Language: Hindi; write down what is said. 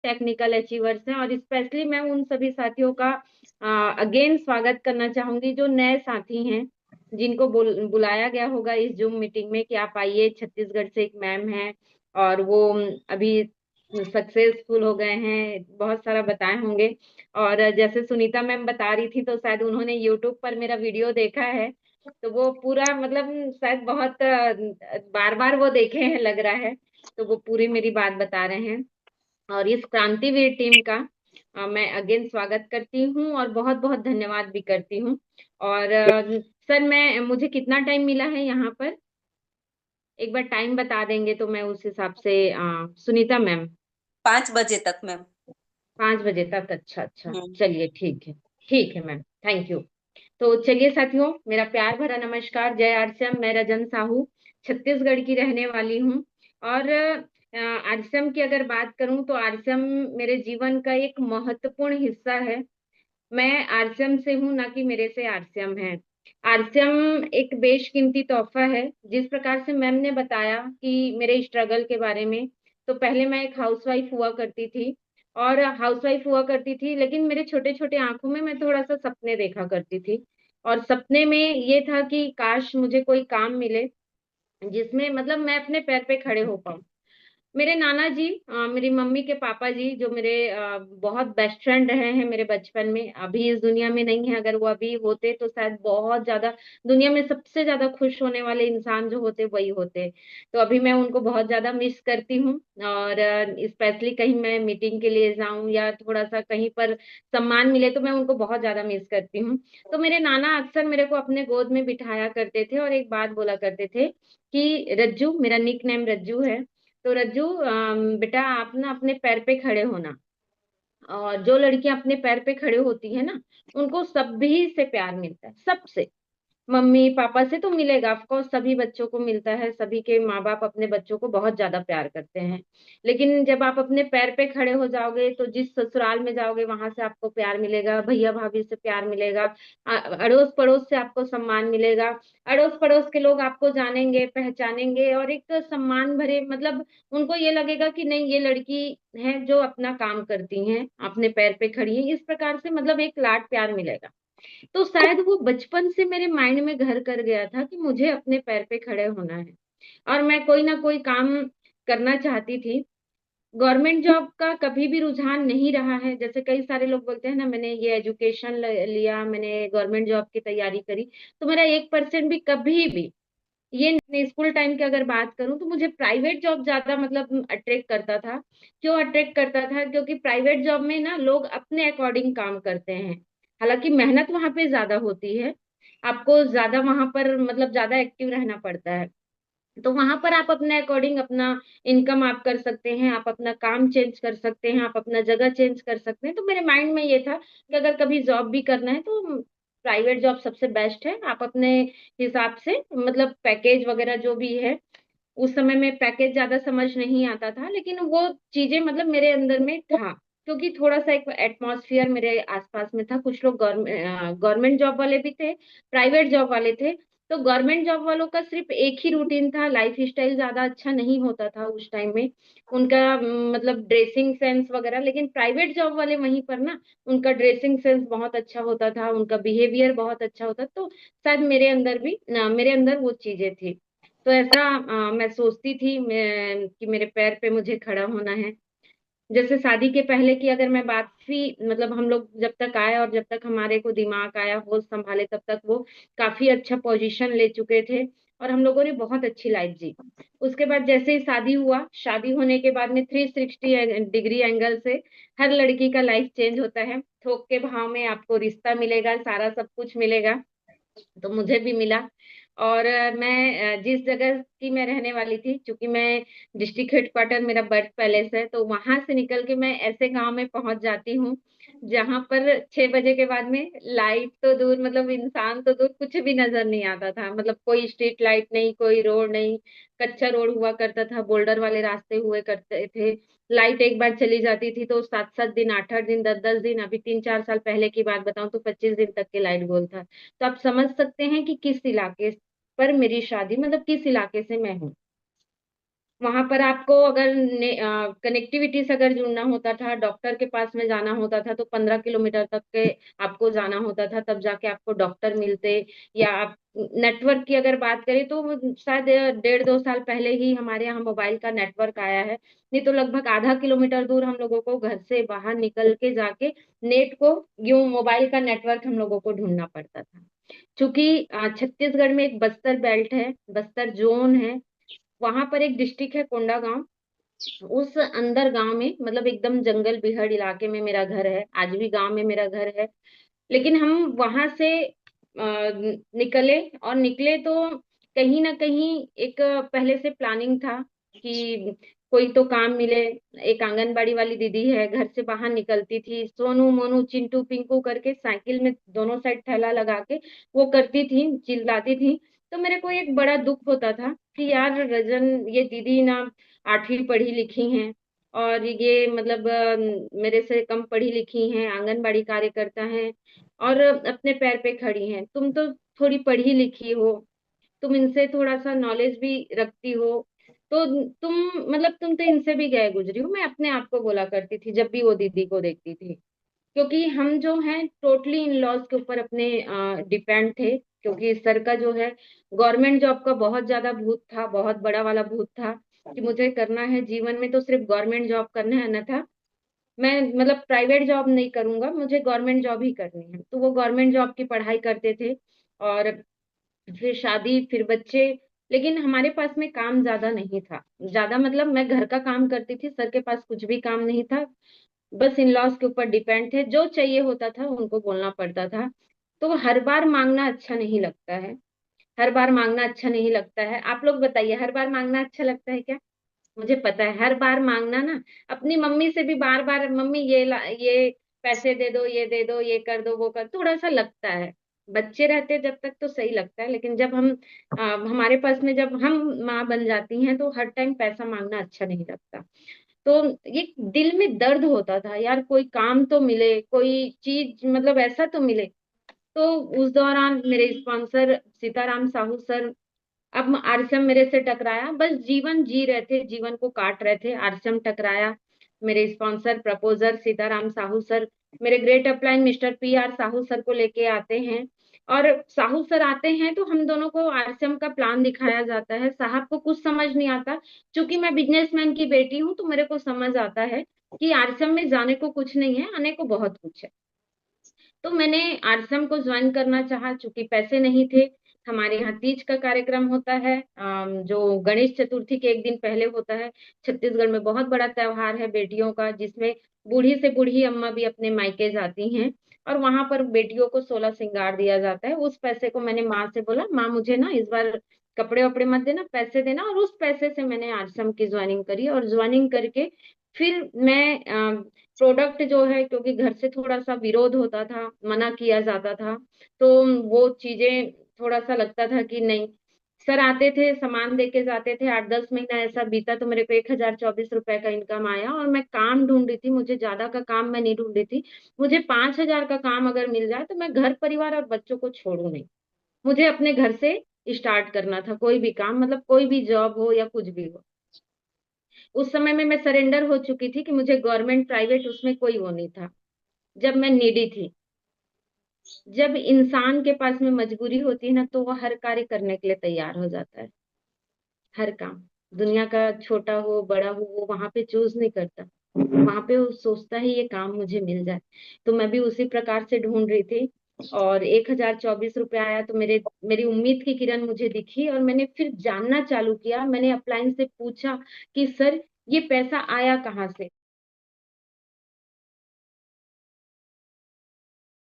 टेक्निकल अचीवर्स हैं, और स्पेशली मैं उन सभी साथियों का अगेन स्वागत करना चाहूंगी जो नए साथी हैं, जिनको बुलाया गया होगा इस जूम मीटिंग में कि आप आइए। छत्तीसगढ़ से एक मैम है और वो अभी सक्सेसफुल हो गए हैं, बहुत सारा बताए होंगे। और जैसे सुनीता मैम बता रही थी, तो शायद उन्होंने यूट्यूब पर मेरा वीडियो देखा है, तो वो पूरा मतलब शायद बहुत बार बार वो देखे हैं लग रहा है, तो वो पूरी मेरी बात बता रहे हैं। और इस क्रांतिवीर टीम का मैं अगेन स्वागत करती हूँ और बहुत बहुत धन्यवाद भी करती हूँ। और सर, मैं मुझे कितना टाइम मिला है यहाँ पर, एक बार टाइम बता देंगे तो मैं उस हिसाब से सुनीता मैम। 5 बजे तक मैम। 5 बजे तक? अच्छा अच्छा, हम्म। चलिए ठीक है। ठीक है मैम, थैंक यू। तो चलिए साथियों, मेरा प्यार भरा नमस्कार, जय आरसीएम। मैं रजन साहू छत्तीसगढ़ की रहने वाली हूँ। और आरसीएम की अगर बात करूं तो आरसीएम मेरे जीवन का एक महत्वपूर्ण हिस्सा है। मैं आरसीएम से हूं, ना कि मेरे से आरसीएम है। आरसीएम एक बेशकीमती तोहफा है। जिस प्रकार से मैम ने बताया कि मेरे स्ट्रगल के बारे में, तो पहले मैं एक हाउसवाइफ हुआ करती थी, और हाउसवाइफ हुआ करती थी, लेकिन मेरे छोटे छोटे आंखों में मैं थोड़ा सा सपने देखा करती थी। और सपने में ये था कि काश मुझे कोई काम मिले जिसमें मतलब मैं अपने पैर पे खड़े हो पाऊं। मेरे नाना जी, मेरी मम्मी के पापा जी, जो मेरे बहुत बेस्ट फ्रेंड रहे हैं मेरे बचपन में, अभी इस दुनिया में नहीं है। अगर वो अभी होते तो शायद बहुत ज्यादा दुनिया में सबसे ज्यादा खुश होने वाले इंसान जो होते वही होते। तो अभी मैं उनको बहुत ज्यादा मिस करती हूँ। और स्पेशली कहीं मैं मीटिंग के लिए जाऊं या थोड़ा सा कहीं पर सम्मान मिले तो मैं उनको बहुत ज्यादा मिस करती हूँ। तो मेरे नाना अक्सर मेरे को अपने गोद में बिठाया करते थे और एक बात बोला करते थे कि रज्जू, मेरा निक नेम रज्जू है, तो रज्जू बेटा आप ना अपने पैर पे खड़े होना। और जो लड़कियां अपने पैर पे खड़े होती है ना, उनको सभी से प्यार मिलता है, सबसे। मम्मी पापा से तो मिलेगा, ऑफ कोर्स सभी बच्चों को मिलता है, सभी के माँ बाप अपने बच्चों को बहुत ज्यादा प्यार करते हैं। लेकिन जब आप अपने पैर पे खड़े हो जाओगे तो जिस ससुराल में जाओगे वहां से आपको प्यार मिलेगा, भैया भाभी से प्यार मिलेगा, अड़ोस पड़ोस से आपको सम्मान मिलेगा। अड़ोस पड़ोस के लोग आपको जानेंगे पहचानेंगे और एक सम्मान भरे, मतलब उनको ये लगेगा कि नहीं, ये लड़की है जो अपना काम करती है, अपने पैर पे खड़ी है, इस प्रकार से मतलब एक लाड प्यार मिलेगा। तो शायद वो बचपन से मेरे माइंड में घर कर गया था कि मुझे अपने पैर पे खड़े होना है, और मैं कोई ना कोई काम करना चाहती थी। गवर्नमेंट जॉब का कभी भी रुझान नहीं रहा है। जैसे कई सारे लोग बोलते हैं ना, मैंने ये एजुकेशन लिया, मैंने गवर्नमेंट जॉब की तैयारी करी, तो मेरा 1% भी कभी भी, ये नहीं, स्कूल टाइम की अगर बात करूं तो मुझे प्राइवेट जॉब ज्यादा मतलब अट्रैक्ट करता था। क्यों अट्रैक्ट करता था? क्योंकि प्राइवेट जॉब में ना लोग अपने अकॉर्डिंग काम करते हैं। हालांकि मेहनत वहां पे ज्यादा होती है, आपको ज्यादा वहां पर मतलब ज्यादा एक्टिव रहना पड़ता है। तो वहां पर आप अपने अकॉर्डिंग अपना इनकम आप कर सकते हैं, आप अपना काम चेंज कर सकते हैं, आप अपना जगह चेंज कर सकते हैं। तो मेरे माइंड में ये था कि अगर कभी जॉब भी करना है तो प्राइवेट जॉब सबसे बेस्ट है। आप अपने हिसाब से मतलब पैकेज वगैरह जो भी है, उस समय में पैकेज ज्यादा समझ नहीं आता था, लेकिन वो चीजें मतलब मेरे अंदर में था, क्योंकि थोड़ा सा एक एटमॉस्फेयर मेरे आसपास में था। कुछ लोग गवर्नमेंट जॉब वाले भी थे, प्राइवेट जॉब वाले थे। तो गवर्नमेंट जॉब वालों का सिर्फ एक ही रूटीन था, लाइफ स्टाइल ज्यादा अच्छा नहीं होता था उस टाइम में उनका, मतलब ड्रेसिंग सेंस वगैरह। लेकिन प्राइवेट जॉब वाले वहीं पर ना, उनका ड्रेसिंग सेंस बहुत अच्छा होता था, उनका बिहेवियर बहुत अच्छा होता। तो शायद मेरे अंदर भी मेरे अंदर वो चीजें थी। तो ऐसा मैं सोचती थी कि मेरे पैर पे मुझे खड़ा होना है। जैसे शादी के पहले की अगर मैं बात थी, मतलब हम लोग जब तक आए और जब तक हमारे को दिमाग आया, होश संभाले, तब तक वो काफी अच्छा पोजीशन ले चुके थे और हम लोगों ने बहुत अच्छी लाइफ जी। उसके बाद जैसे ही शादी हुआ, शादी होने के बाद में 360 डिग्री एंगल से हर लड़की का लाइफ चेंज होता है। थोक के भाव में आपको रिश्ता मिलेगा, सारा सब कुछ मिलेगा। तो मुझे भी मिला। और मैं जिस जगह की मैं रहने वाली थी, क्योंकि मैं डिस्ट्रिक्ट हेडक्वार्टर मेरा बर्थ पैलेस है, तो वहां से निकल के मैं ऐसे गांव में पहुंच जाती हूँ जहां पर 6 बजे के बाद में लाइट तो दूर, मतलब इंसान तो दूर, कुछ भी नजर नहीं आता था। मतलब कोई स्ट्रीट लाइट नहीं, कोई रोड नहीं, कच्चा रोड हुआ करता था, बोल्डर वाले रास्ते हुए करते थे। लाइट एक बार चली जाती थी तो 7-7 दिन, 8-8 दिन, 10-10 दिन, अभी 3-4 साल पहले की बात बताऊं तो 25 दिन तक के लाइट गोल था। तो आप समझ सकते हैं कि किस इलाके पर मेरी शादी, मतलब किस इलाके से मैं हूँ। वहां पर आपको अगर कनेक्टिविटी से अगर जुड़ना होता था, डॉक्टर के पास में जाना होता था, तो 15 किलोमीटर तक के आपको जाना होता था, तब जाके आपको डॉक्टर मिलते। या आप नेटवर्क की अगर बात करें तो वो शायद 1.5-2 साल पहले ही हमारे यहाँ मोबाइल का नेटवर्क आया है। नहीं तो लगभग आधा किलोमीटर दूर हम लोगों को घर से बाहर निकल के जाके नेट को, यूं मोबाइल का नेटवर्क हम लोगों को ढूंढना पड़ता था। क्योंकि छत्तीसगढ़ में एक बस्तर बेल्ट है, बस्तर जोन है। वहां पर एक डिस्ट्रिक्ट है कोंडागांव। उस अंदर गांव में, मतलब एकदम जंगल बिहड़ इलाके में मेरा घर है, आज भी गांव में मेरा घर है। लेकिन हम वहां से निकले, और निकले तो कहीं ना कहीं एक पहले से प्लानिंग था कि कोई तो काम मिले। एक आंगनबाड़ी वाली दीदी है, घर से बाहर निकलती थी, सोनू मोनू चिंटू पिंकू करके साइकिल में दोनों साइड थैला लगा के वो करती थी, चिल्लाती थी। तो मेरे को एक बड़ा दुख होता था कि यार रजन, ये दीदी ना 8वीं पढ़ी लिखी हैं, और ये मतलब मेरे से कम पढ़ी लिखी हैं, आंगनबाड़ी कार्यकर्ता हैं, और अपने पैर पे खड़ी हैं। तुम तो थोड़ी पढ़ी लिखी हो, तुम इनसे थोड़ा सा नॉलेज भी रखती हो, तो तुम मतलब तुम तो इनसे भी गए गुजरी हो, मैं अपने आप को बोला करती थी जब भी वो दीदी को देखती थी। क्योंकि हम जो हैं टोटली इन लॉज के ऊपर अपने डिपेंड थे। क्योंकि सर का जो है गवर्नमेंट जॉब का बहुत ज्यादा भूत था, बहुत बड़ा वाला भूत था कि मुझे करना है जीवन में तो सिर्फ गवर्नमेंट जॉब करना है, अन्यथा मैं मतलब प्राइवेट जॉब नहीं करूंगा, मुझे गवर्नमेंट जॉब ही करनी है। तो वो गवर्नमेंट जॉब की पढ़ाई करते थे, और फिर शादी, फिर बच्चे। लेकिन हमारे पास में काम ज्यादा नहीं था, ज्यादा मतलब मैं घर का काम करती थी, सर के पास कुछ भी काम नहीं था। बस इन लॉज के ऊपर डिपेंड थे, जो चाहिए होता था उनको बोलना पड़ता था। तो हर बार मांगना अच्छा नहीं लगता है, हर बार मांगना अच्छा नहीं लगता है। आप लोग बताइए, हर बार मांगना अच्छा लगता है क्या? मुझे पता है हर बार मांगना ना, अपनी मम्मी से भी बार बार, मम्मी ये पैसे दे दो, ये दे दो, ये कर दो, वो कर, थोड़ा सा लगता है। बच्चे रहते जब तक तो सही लगता है, लेकिन जब हम हमारे पास में जब हम माँ बन जाती हैं तो हर टाइम पैसा मांगना अच्छा नहीं लगता। तो ये दिल में दर्द होता था यार, कोई काम तो मिले, कोई चीज मतलब ऐसा तो मिले। तो उस दौरान मेरे स्पॉन्सर सीताराम साहू सर, अब आरसीएम मेरे से टकराया, बस जीवन जी रहे थे, जीवन को काट रहे थे, आरसीएम टकराया। मेरे sponsor proposer Sitaram Sahu sir, मेरे great upline mister PR Sahu sir को लेके आते हैं। और साहू सर आते हैं तो हम दोनों को आरसीएम का प्लान दिखाया जाता है। साहब को कुछ समझ नहीं आता, क्योंकि मैं बिजनेसमैन की बेटी हूँ, तो मेरे को समझ आता है कि आरसीएम में जाने को कुछ नहीं है, आने को बहुत कुछ है। तो मैंने आरसम को ज्वाइन करना चाहा, चूंकि पैसे नहीं थे। हमारे यहाँ तीज का कार्यक्रम होता है, जो गणेश चतुर्थी के एक दिन पहले होता है। छत्तीसगढ़ में बहुत बड़ा त्योहार है बेटियों का, जिसमें बूढ़ी से बूढ़ी अम्मा भी अपने मायके जाती हैं, और वहां पर बेटियों को 16 श्रृंगार दिया जाता है। उस पैसे को मैंने माँ से बोला, माँ मुझे ना इस बार कपड़े वपड़े मत देना, पैसे देना। और उस पैसे से मैंने आश्रम की ज्वाइनिंग करी, और ज्वाइनिंग करके फिर मैं प्रोडक्ट जो है, क्योंकि घर से थोड़ा सा विरोध होता था, मना किया जाता था, तो वो चीजें थोड़ा सा लगता था कि नहीं। सर आते थे, सामान दे के जाते थे, 8-10 महीना ऐसा बीता तो मेरे को 1,024 रुपए का इनकम आया, और मैं काम ढूंढ रही थी, मुझे ज्यादा का काम मैं नहीं ढूंढ रही थी। मुझे 5,000 का काम अगर मिल जाए तो मैं घर परिवार और बच्चों को छोड़ू नहीं। मुझे अपने घर से स्टार्ट करना था कोई भी काम, मतलब कोई भी जॉब हो या कुछ भी हो। उस समय में मैं सरेंडर हो चुकी थी कि मुझे गवर्नमेंट प्राइवेट उसमें कोई वो नहीं था। जब मैं नीडी थी, जब इंसान के पास में मजबूरी होती है ना, तो वो हर कार्य करने के लिए तैयार हो जाता है। हर काम, दुनिया का छोटा हो बड़ा हो, वो वहां पे चूज नहीं करता, वहां पे वो सोचता है ये काम मुझे मिल जाए। तो मैं भी उसी प्रकार से ढूंढ रही थी, और 1,024 रुपये आया तो मेरी उम्मीद की किरण मुझे दिखी, और मैंने फिर जानना चालू किया। मैंने अपलाइन से पूछा कि सर ये पैसा आया कहाँ से।